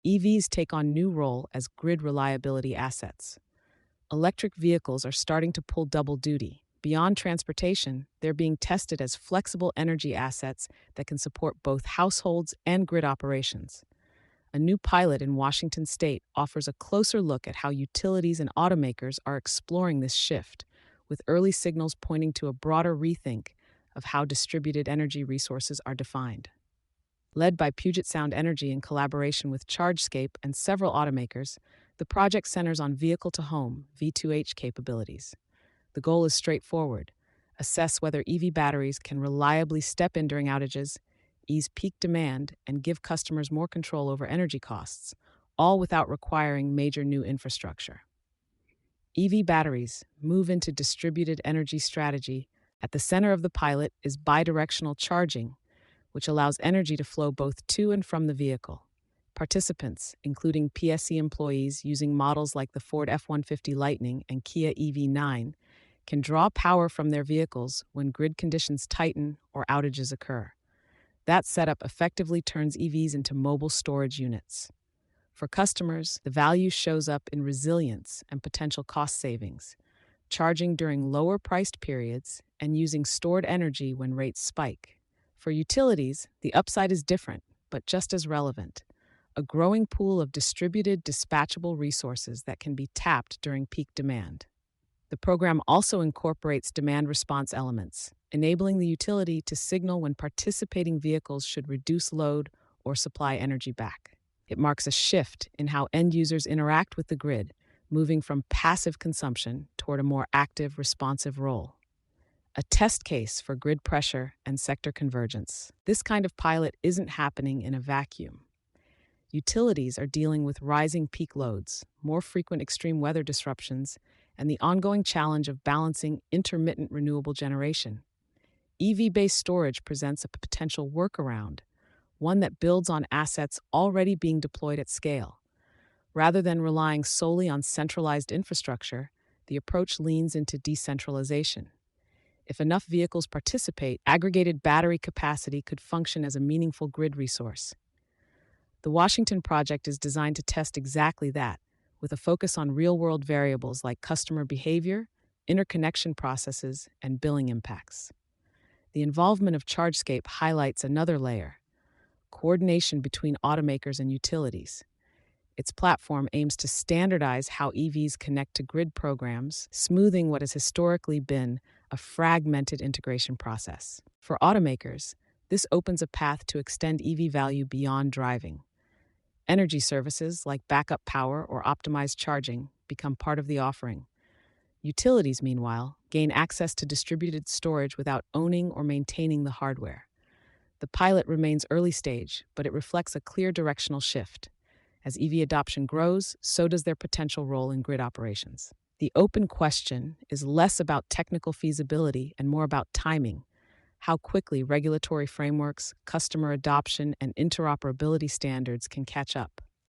EVs take on new role as grid reliability assets. Electric vehicles are starting to pull double duty. Beyond transportation, they're being tested as flexible energy assets that can support both households and grid operations. A new pilot in Washington state offers a closer look at how utilities and automakers are exploring this shift, with early signals pointing to a broader rethink of how distributed energy resources are defined. Led by Puget Sound Energy in collaboration with ChargeScape and several automakers, the project centers on vehicle-to-home (V2H) capabilities. The goal is straightforward: assess whether EV batteries can reliably step in during outages, ease peak demand, and give customers more control over energy costs, all without requiring major new infrastructure. EV batteries move into distributed energy strategy. At the center of the pilot is bidirectional charging, which allows energy to flow both to and from the vehicle. Participants, including PSE employees using models like the Ford F-150 Lightning and Kia EV9, can draw power from their vehicles when grid conditions tighten or outages occur. That setup effectively turns EVs into mobile storage units. For customers, the value shows up in resilience and potential cost savings, charging during lower-priced periods and using stored energy when rates spike. For utilities, the upside is different, but just as relevant: a growing pool of distributed, dispatchable resources that can be tapped during peak demand. The program also incorporates demand response elements, enabling the utility to signal when participating vehicles should reduce load or supply energy back. It marks a shift in how end users interact with the grid, moving from passive consumption toward a more active, responsive role. A test case for grid pressure and sector convergence. This kind of pilot isn't happening in a vacuum. Utilities are dealing with rising peak loads, more frequent extreme weather disruptions, and the ongoing challenge of balancing intermittent renewable generation. EV-based storage presents a potential workaround, one that builds on assets already being deployed at scale. Rather than relying solely on centralized infrastructure, the approach leans into decentralization. If enough vehicles participate, aggregated battery capacity could function as a meaningful grid resource. The Washington project is designed to test exactly that, with a focus on real-world variables like customer behavior, interconnection processes, and billing impacts. The involvement of ChargeScape highlights another layer: coordination between automakers and utilities. Its platform aims to standardize how EVs connect to grid programs, smoothing what has historically been a fragmented integration process. For automakers, this opens a path to extend EV value beyond driving. Energy services like backup power or optimized charging become part of the offering. Utilities, meanwhile, gain access to distributed storage without owning or maintaining the hardware. The pilot remains early stage, but it reflects a clear directional shift. As EV adoption grows, so does their potential role in grid operations. The open question is less about technical feasibility and more about timing: how quickly regulatory frameworks, customer adoption, and interoperability standards can catch up.